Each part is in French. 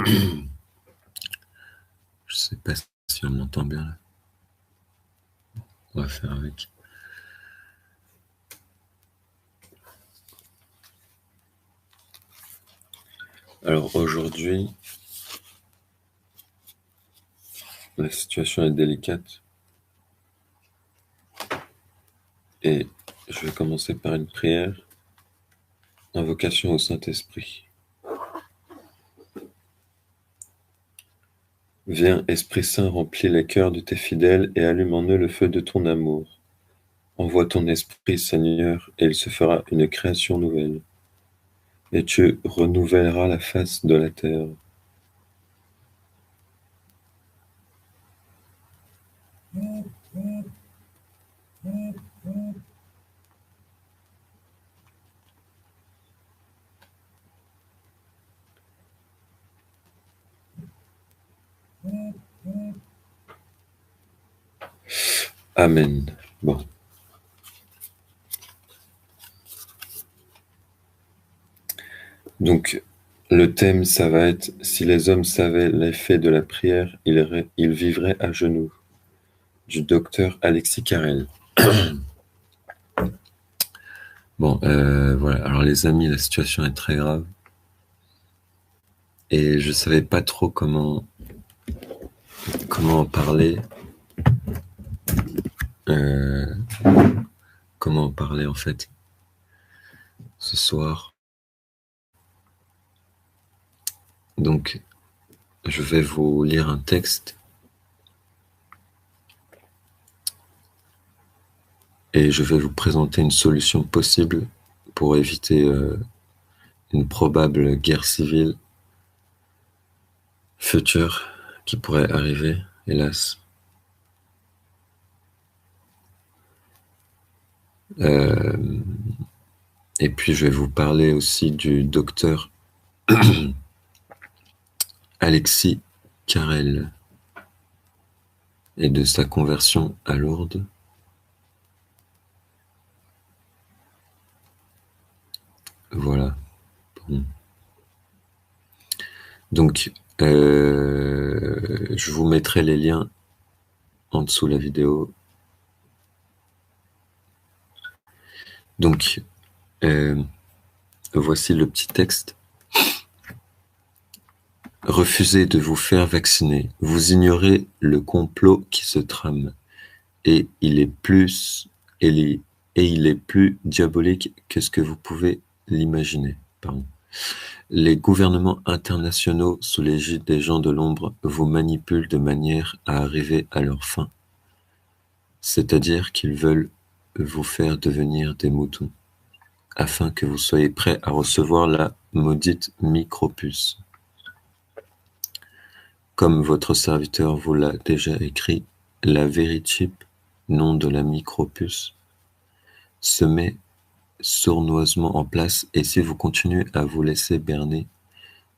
Je sais pas si on m'entend bien là. On va faire avec. Alors aujourd'hui, la situation est délicate et je vais commencer par une prière, invocation au Saint-Esprit. Viens, Esprit Saint, remplis les cœurs de tes fidèles et allume en eux le feu de ton amour. Envoie ton Esprit, Seigneur, et il se fera une création nouvelle. Et tu renouvelleras la face de la terre. Amen. Bon. Donc, le thème, ça va être « Si les hommes savaient l'effet de la prière, ils vivraient à genoux » du docteur Alexis Carrel. Bon, voilà. Alors les amis, la situation est très grave. Et je savais pas trop comment en parler. Comment en parler en fait ce soir. Donc, je vais vous lire un texte et je vais vous présenter une solution possible pour éviter une probable guerre civile future qui pourrait arriver, hélas. Et puis je vais vous parler aussi du docteur Alexis Carrel et de sa conversion à Lourdes. Voilà. Bon. Donc, je vous mettrai les liens en dessous de la vidéo. Donc, voici le petit texte. Refusez de vous faire vacciner. Vous ignorez le complot qui se trame. Et il est plus diabolique que ce que vous pouvez l'imaginer. Pardon. Les gouvernements internationaux, sous l'égide des gens de l'ombre, vous manipulent de manière à arriver à leur fin. C'est-à-dire qu'ils veulent vous faire devenir des moutons, afin que vous soyez prêts à recevoir la maudite micropuce. Comme votre serviteur vous l'a déjà écrit, la Verichip, nom de la micropuce, se met sournoisement en place et si vous continuez à vous laisser berner,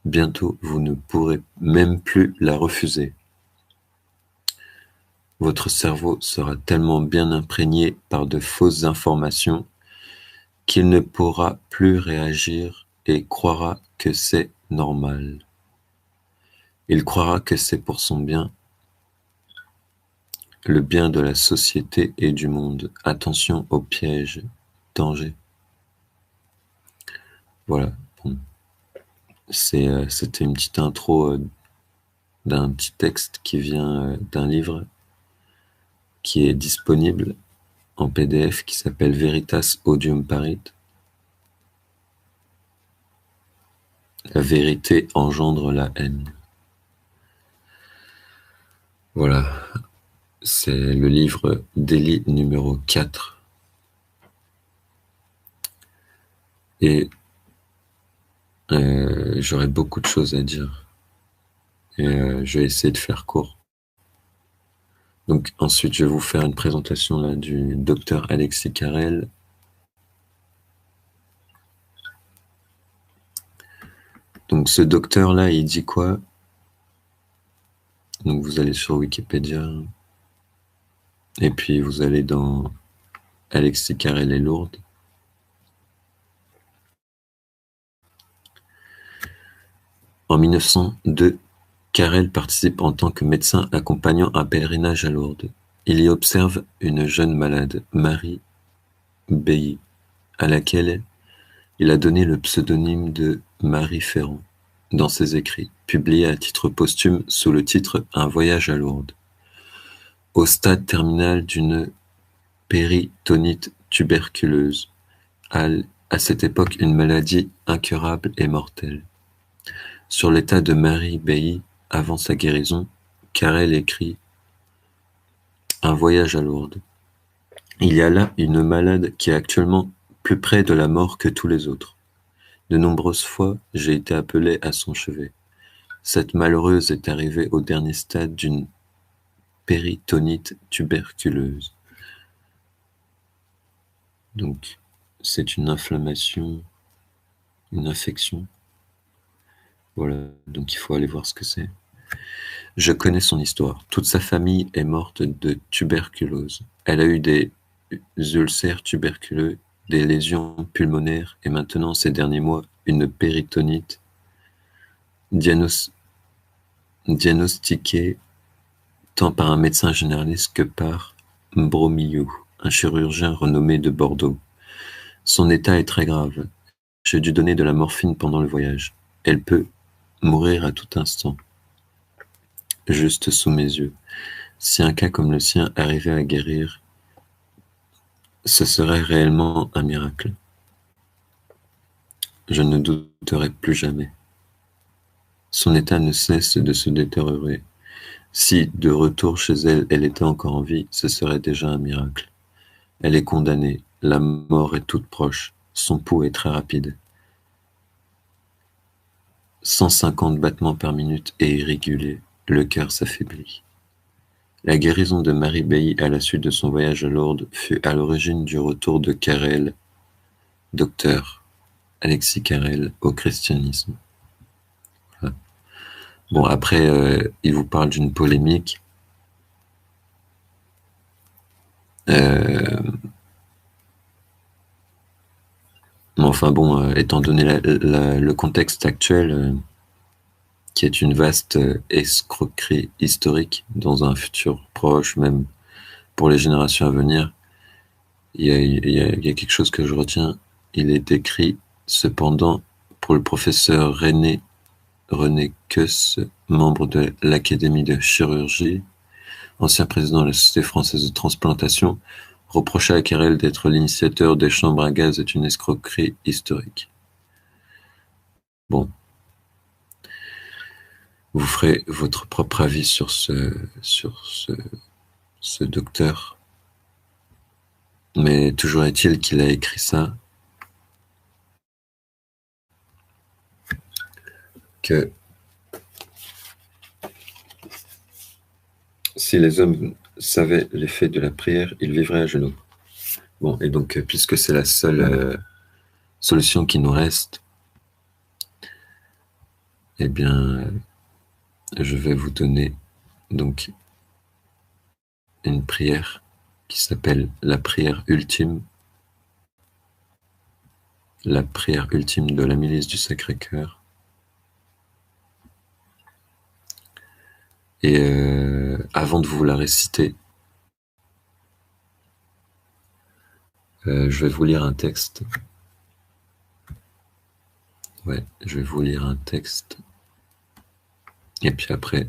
bientôt vous ne pourrez même plus la refuser. Votre cerveau sera tellement bien imprégné par de fausses informations qu'il ne pourra plus réagir et croira que c'est normal. Il croira que c'est pour son bien, le bien de la société et du monde. Attention aux pièges, danger. Voilà. Bon. C'était une petite intro d'un petit texte qui vient d'un livre qui est disponible en PDF qui s'appelle Veritas Odium Parit. La vérité engendre la haine. Voilà. C'est le livre délit numéro 4. Et j'aurais beaucoup de choses à dire. Et je vais essayer de faire court. Donc ensuite, je vais vous faire une présentation là, du docteur Alexis Carrel. Donc ce docteur-là, il dit quoi? Donc vous allez sur Wikipédia. Et puis vous allez dans Alexis Carrel et Lourdes. En 1902, Carrel participe en tant que médecin accompagnant un pèlerinage à Lourdes. Il y observe une jeune malade, Marie Bailly, à laquelle il a donné le pseudonyme de Marie Ferrand dans ses écrits, publiés à titre posthume sous le titre Un voyage à Lourdes. Au stade terminal d'une péritonite tuberculeuse, à cette époque une maladie incurable et mortelle. Sur l'état de Marie Bailly avant sa guérison, Carrel écrit Un voyage à Lourdes. Il y a là une malade qui est actuellement plus près de la mort que tous les autres. De nombreuses fois, j'ai été appelé à son chevet. Cette malheureuse est arrivée au dernier stade d'une péritonite tuberculeuse. Donc, c'est une inflammation, une infection. Voilà, donc il faut aller voir ce que c'est. Je connais son histoire. Toute sa famille est morte de tuberculose. Elle a eu des ulcères tuberculeux, des lésions pulmonaires et maintenant, ces derniers mois, une péritonite diagnostiquée tant par un médecin généraliste que par Bromillou, un chirurgien renommé de Bordeaux. Son état est très grave. J'ai dû donner de la morphine pendant le voyage. Elle peut mourir à tout instant, juste sous mes yeux. Si un cas comme le sien arrivait à guérir, ce serait réellement un miracle. Je ne douterai plus jamais. Son état ne cesse de se détériorer. Si, de retour chez elle, elle était encore en vie, ce serait déjà un miracle. Elle est condamnée, la mort est toute proche, son pouls est très rapide. 150 battements par minute et irréguliers, le cœur s'affaiblit. La guérison de Marie Bailly à la suite de son voyage à Lourdes fut à l'origine du retour de Carrel, docteur Alexis Carrel, au christianisme. Voilà. Bon, après, il vous parle d'une polémique. Mais enfin bon, étant donné le contexte actuel, qui est une vaste escroquerie historique dans un futur proche, même pour les générations à venir, il y a quelque chose que je retiens. Il est écrit, cependant, pour le professeur René Queusse, membre de l'Académie de chirurgie, ancien président de la Société française de transplantation, reprocher à Carrel d'être l'initiateur des chambres à gaz est une escroquerie historique. Bon. Vous ferez votre propre avis sur ce docteur. Mais toujours est-il qu'il a écrit ça, que si les hommes savaient l'effet de la prière, ils vivraient à genoux. Bon, et donc, puisque c'est la seule solution qui nous reste, eh bien, je vais vous donner donc une prière qui s'appelle la prière ultime de la milice du Sacré-Cœur. Et avant de vous la réciter, je vais vous lire un texte. Ouais, je vais vous lire un texte. Et puis après,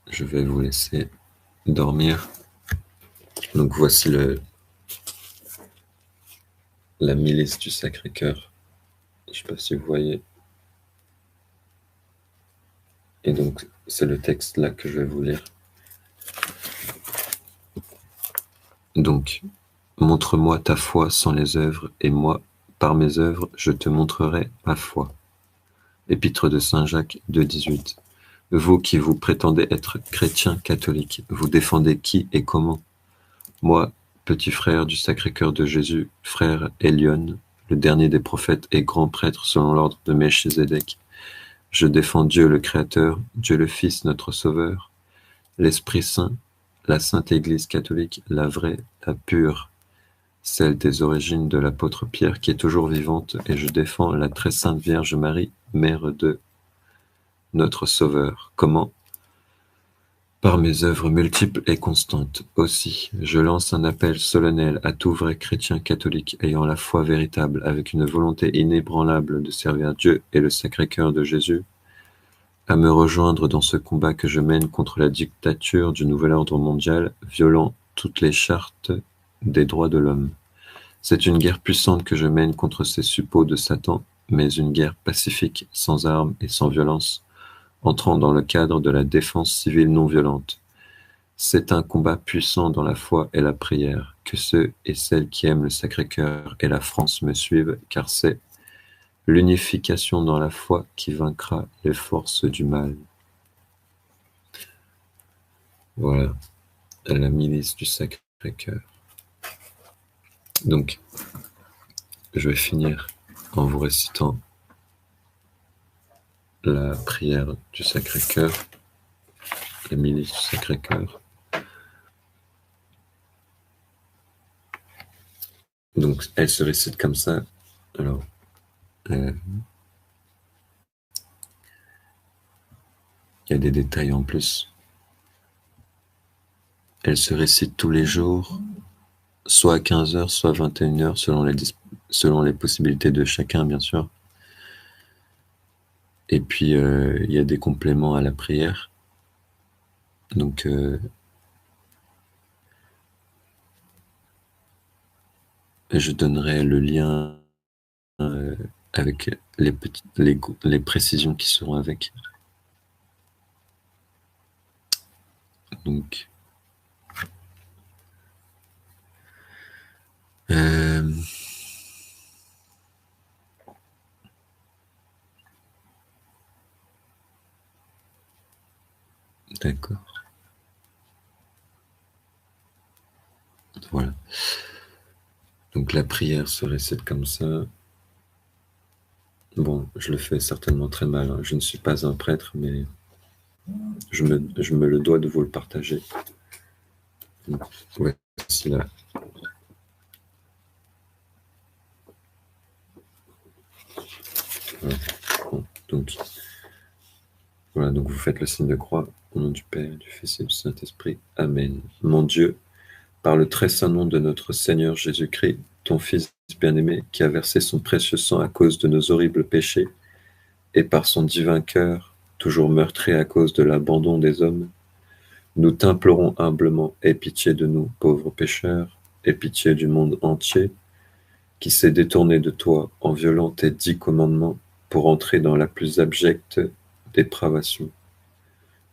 je vais vous laisser dormir. Donc voici la milice du Sacré-Cœur. Je ne sais pas si vous voyez. Et donc, c'est le texte là que je vais vous lire. Donc, montre-moi ta foi sans les œuvres, et moi, par mes œuvres, je te montrerai ma foi. Épître de Saint Jacques 2,18. Vous qui vous prétendez être chrétien catholique, vous défendez qui et comment? Moi, petit frère du Sacré-Cœur de Jésus, frère Elion, le dernier des prophètes et grand prêtre selon l'ordre de Melchizedek, je défends Dieu le Créateur, Dieu le Fils notre Sauveur, l'Esprit Saint, la Sainte Église catholique, la vraie, la pure, celle des origines de l'apôtre Pierre qui est toujours vivante, et je défends la très sainte Vierge Marie, Mère de notre Sauveur. Comment? Par mes œuvres multiples et constantes. Aussi, je lance un appel solennel à tout vrai chrétien catholique ayant la foi véritable, avec une volonté inébranlable de servir Dieu et le Sacré-Cœur de Jésus, à me rejoindre dans ce combat que je mène contre la dictature du nouvel ordre mondial, violant toutes les chartes des droits de l'homme. C'est une guerre puissante que je mène contre ces suppôts de Satan, mais une guerre pacifique, sans armes et sans violence, entrant dans le cadre de la défense civile non violente. C'est un combat puissant dans la foi et la prière, que ceux et celles qui aiment le Sacré-Cœur et la France me suivent, car c'est l'unification dans la foi qui vaincra les forces du mal. Voilà, la milice du Sacré-Cœur. Donc, je vais finir en vous récitant la prière du Sacré-Cœur, la milice du Sacré-Cœur. Donc, elle se récite comme ça. Alors, il y a des détails en plus. Elle se récite tous les jours, soit à 15h, soit à 21h, selon les possibilités de chacun, bien sûr. Et puis, il y a des compléments à la prière. Donc, je donnerai le lien avec les précisions qui seront avec. Donc, d'accord. Voilà. Donc la prière se récite comme ça. Bon, je le fais certainement très mal, hein. Je ne suis pas un prêtre, mais je me le dois de vous le partager. Donc, voici là. Voilà. Bon, donc, voilà, donc vous faites le signe de croix au nom du Père, du Fils et du Saint-Esprit. Amen. Mon Dieu, par le très saint nom de notre Seigneur Jésus-Christ, ton Fils bien-aimé, qui a versé son précieux sang à cause de nos horribles péchés, et par son divin cœur, toujours meurtri à cause de l'abandon des hommes, nous t'implorons humblement, aie pitié de nous, pauvres pécheurs, aie pitié du monde entier, qui s'est détourné de toi en violant tes 10 commandements pour entrer dans la plus abjecte dépravation.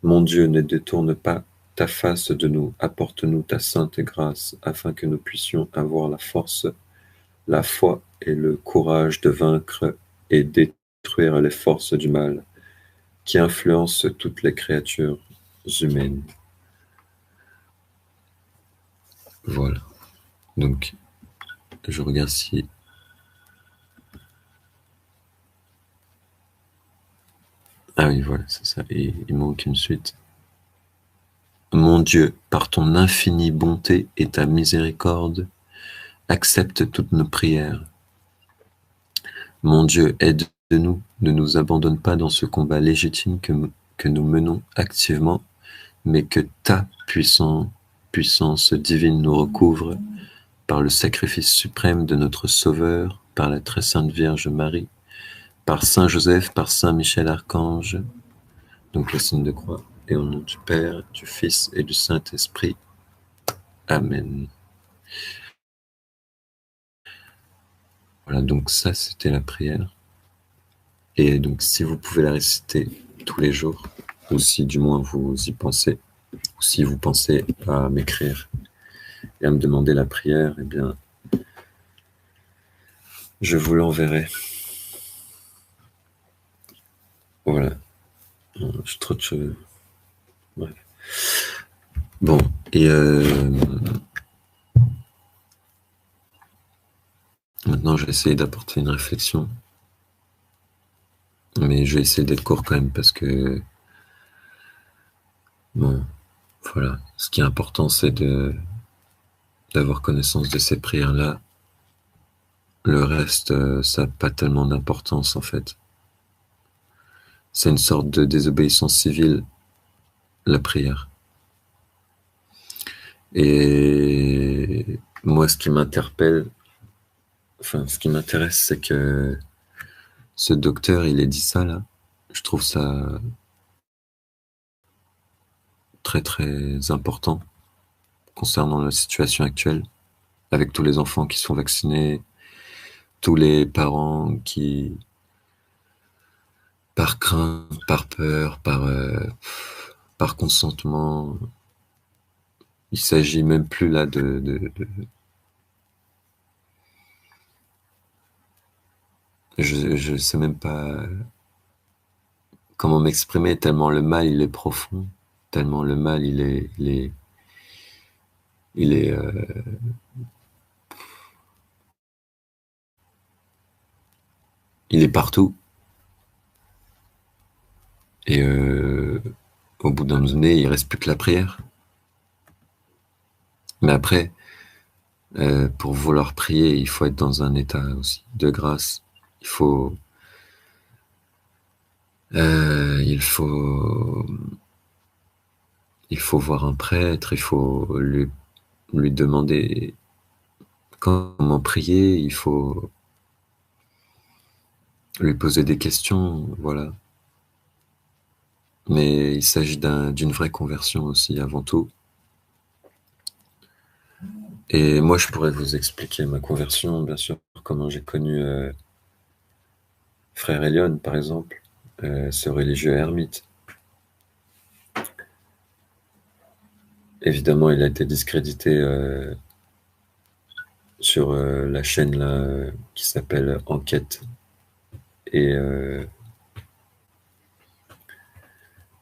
Mon Dieu, ne détourne pas ta face de nous, apporte-nous ta sainte grâce, afin que nous puissions avoir la force, la foi et le courage de vaincre et détruire les forces du mal qui influencent toutes les créatures humaines. Voilà. Donc, je regarde si... Ah oui, voilà, c'est ça. Et il manque une suite. Mon Dieu, par ton infinie bonté et ta miséricorde, accepte toutes nos prières. Mon Dieu, aide-nous, ne nous abandonne pas dans ce combat légitime que nous menons activement, mais que ta puissance divine nous recouvre par le sacrifice suprême de notre Sauveur, par la très sainte Vierge Marie, par Saint Joseph, par Saint Michel Archange, donc le signe de croix, et au nom du Père, du Fils et du Saint-Esprit. Amen. Voilà, donc ça, c'était la prière. Et donc, si vous pouvez la réciter tous les jours, ou si du moins vous y pensez, ou si vous pensez à m'écrire et à me demander la prière, eh bien, je vous l'enverrai. Voilà. J'ai trop de choses. Bref. Bon, et maintenant, je vais essayer d'apporter une réflexion. Mais je vais essayer d'être court quand même parce que, bon, voilà. Ce qui est important, c'est d'avoir connaissance de ces prières-là. Le reste, ça n'a pas tellement d'importance en fait. C'est une sorte de désobéissance civile, la prière. Et moi, ce qui m'interpelle, enfin, ce qui m'intéresse, c'est que ce docteur, il ait dit ça, là. Je trouve ça très, très important concernant la situation actuelle, avec tous les enfants qui sont vaccinés, tous les parents qui, par crainte, par peur, par consentement, il s'agit même plus là je sais même pas comment m'exprimer tellement le mal il est profond, tellement le mal il est, il est partout. Et au bout d'un moment donné, il reste plus que la prière. Mais après, pour vouloir prier, il faut être dans un état aussi de grâce. Il faut, euh, il faut, il faut voir un prêtre. Il faut lui demander comment prier. Il faut lui poser des questions. Voilà. Mais il s'agit d'une vraie conversion aussi avant tout. Et moi, je pourrais vous expliquer ma conversion, bien sûr, comment j'ai connu Frère Elion, par exemple, ce religieux ermite. Évidemment, il a été discrédité sur la chaîne là qui s'appelle Enquête et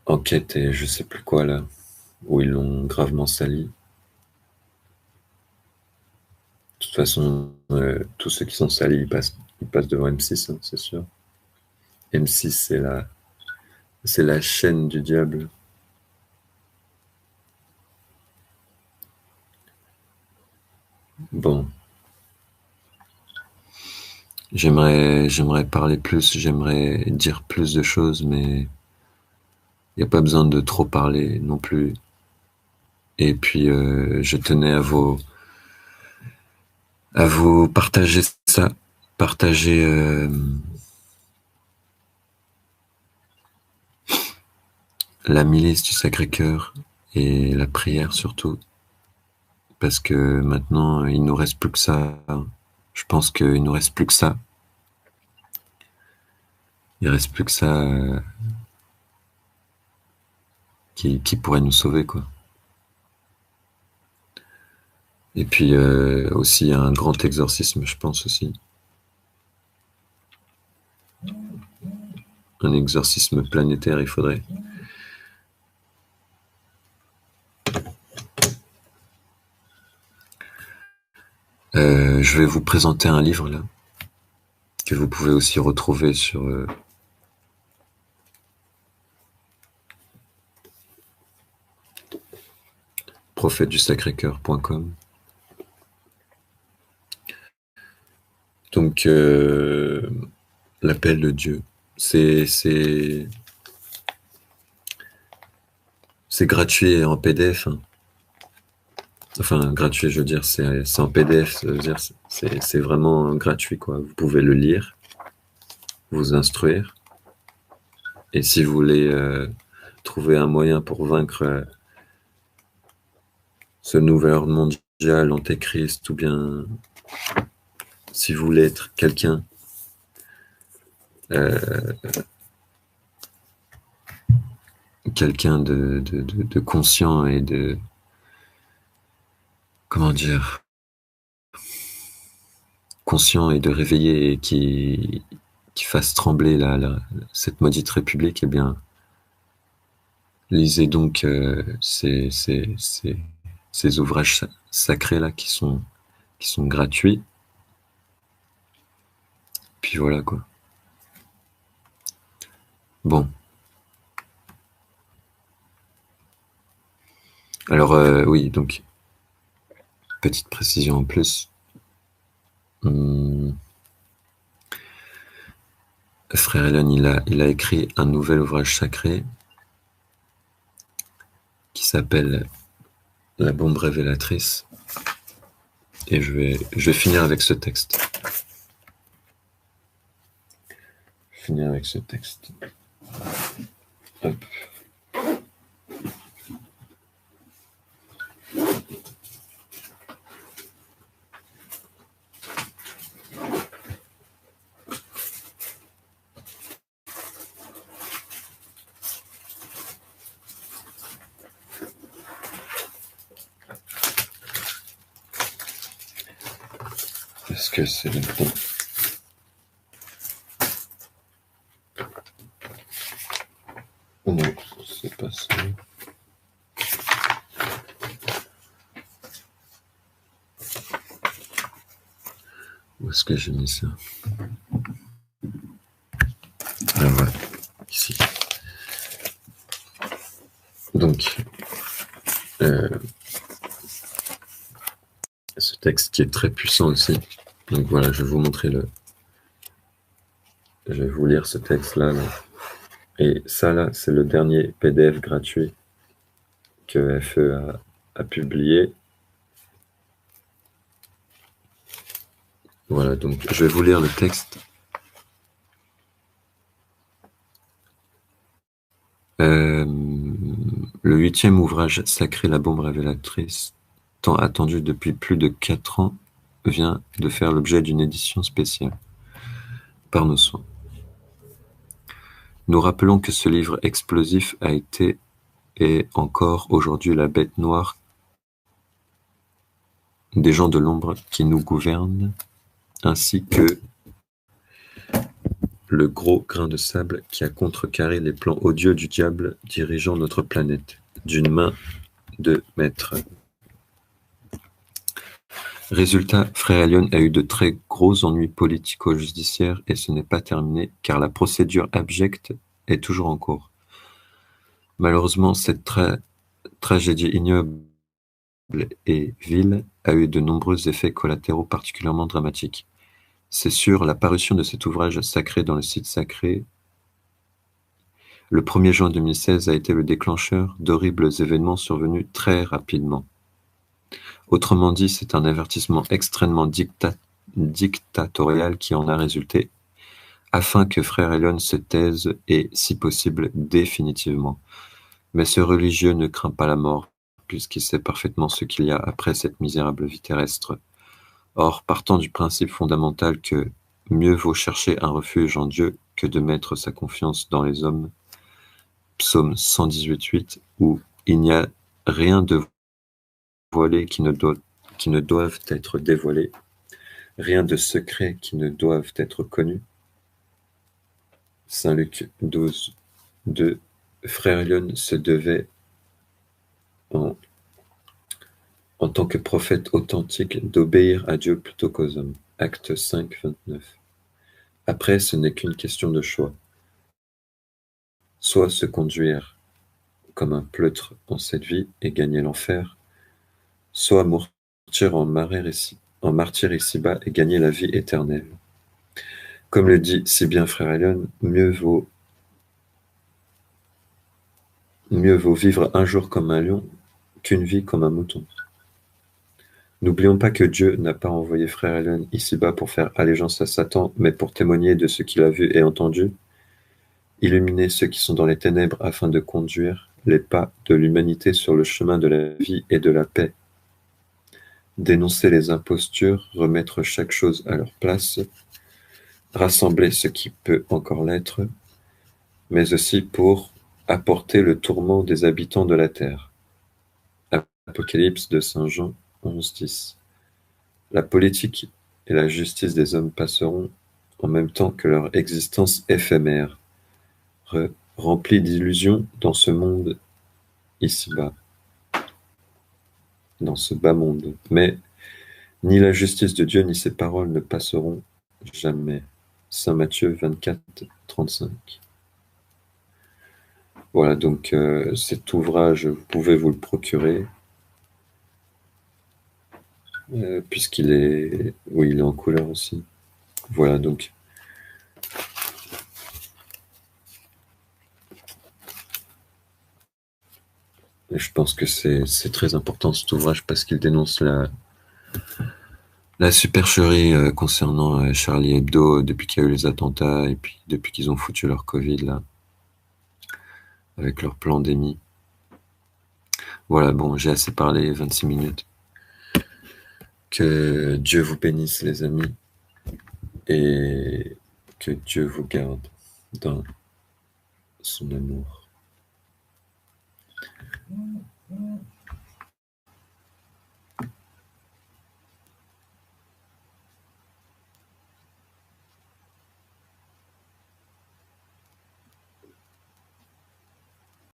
Enquête et je sais plus quoi là, où ils l'ont gravement sali. De toute façon, tous ceux qui sont salis, ils passent devant M6, hein, c'est sûr. M6, c'est la chaîne du diable. Bon, j'aimerais parler plus, j'aimerais dire plus de choses, mais il n'y a pas besoin de trop parler non plus. Et puis, je tenais à vous partager ça, partager la milice du Sacré-Cœur et la prière surtout, parce que maintenant, il nous reste plus que ça. Je pense qu'il nous reste plus que ça. Il reste plus que ça qui pourrait nous sauver, quoi. Et puis aussi un grand exorcisme, je pense aussi. Un exorcisme planétaire, il faudrait. Je vais vous présenter un livre là, que vous pouvez aussi retrouver sur prophètedusacrécœur.com. Donc, l'appel de Dieu, c'est gratuit et en PDF, hein. Enfin, gratuit, je veux dire, c'est en PDF, ça veut dire, c'est vraiment gratuit, quoi. Vous pouvez le lire, vous instruire, et si vous voulez trouver un moyen pour vaincre ce nouvel ordre mondial, l'antéchrist, ou bien si vous voulez être euh, quelqu'un de conscient et de, comment dire, conscient et de réveillé et qui fasse trembler cette maudite république, eh bien, lisez donc ces ouvrages sacrés là qui sont gratuits. Puis voilà quoi. Bon. Alors oui, donc petite précision en plus. Frère Frère Elion, il a écrit un nouvel ouvrage sacré qui s'appelle La bombe révélatrice. Et je vais finir avec ce texte. Finir avec ce texte. Hop. Est-ce que c'est le bon? Non, c'est pas ça. Où est-ce que j'ai mis ça? Ah voilà, ici. Donc, ce texte qui est très puissant aussi. Donc voilà, je vais vous montrer je vais vous lire ce texte-là. Là. Et ça, là, c'est le dernier PDF gratuit que FE a publié. Voilà, donc je vais vous lire le texte. Le 8e ouvrage sacré, La bombe révélatrice, tant attendu depuis plus de 4 ans, vient de faire l'objet d'une édition spéciale par nos soins. Nous rappelons que ce livre explosif a été et encore aujourd'hui la bête noire des gens de l'ombre qui nous gouvernent, ainsi que le gros grain de sable qui a contrecarré les plans odieux du diable dirigeant notre planète, d'une main de maître. Résultat, Frère Elion a eu de très gros ennuis politico-judiciaires et ce n'est pas terminé car la procédure abjecte est toujours en cours. Malheureusement, cette tragédie ignoble et vile a eu de nombreux effets collatéraux particulièrement dramatiques. C'est sûr, la parution de cet ouvrage sacré dans le site sacré le 1er juin 2016 a été le déclencheur d'horribles événements survenus très rapidement. Autrement dit, c'est un avertissement extrêmement dictatorial qui en a résulté, afin que Frère Elion se taise et, si possible, définitivement. Mais ce religieux ne craint pas la mort, puisqu'il sait parfaitement ce qu'il y a après cette misérable vie terrestre. Or, partant du principe fondamental que mieux vaut chercher un refuge en Dieu que de mettre sa confiance dans les hommes, Psaume 118:8, où il n'y a rien de voilé qui ne doivent être dévoilés, rien de secret qui ne doivent être connus. Saint Luc 12:2, Frère Elion se devait, en tant que prophète authentique, d'obéir à Dieu plutôt qu'aux hommes. Acte 5:29. Après, ce n'est qu'une question de choix. Soit se conduire comme un pleutre en cette vie et gagner l'enfer, soit mourir en martyr ici-bas et gagner la vie éternelle. Comme le dit si bien Frère Elion, mieux vaut vivre un jour comme un lion qu'une vie comme un mouton. N'oublions pas que Dieu n'a pas envoyé Frère Elion ici-bas pour faire allégeance à Satan, mais pour témoigner de ce qu'il a vu et entendu, illuminer ceux qui sont dans les ténèbres afin de conduire les pas de l'humanité sur le chemin de la vie et de la paix, dénoncer les impostures, remettre chaque chose à leur place, rassembler ce qui peut encore l'être, mais aussi pour apporter le tourment des habitants de la terre. Apocalypse de Saint Jean 11:10. La politique et la justice des hommes passeront en même temps que leur existence éphémère, remplie d'illusions dans ce monde ici-bas, dans ce bas monde. Mais ni la justice de Dieu ni ses paroles ne passeront jamais. Saint Matthieu 24:35. Voilà, donc cet ouvrage, vous pouvez vous le procurer, puisqu'il est, oui, il est en couleur aussi. Voilà, donc Et je pense que c'est très important cet ouvrage parce qu'il dénonce la supercherie concernant Charlie Hebdo depuis qu'il y a eu les attentats et puis depuis qu'ils ont foutu leur Covid là, avec leur pandémie. Voilà, bon, j'ai assez parlé, 26 minutes. Que Dieu vous bénisse, les amis, et que Dieu vous garde dans son amour.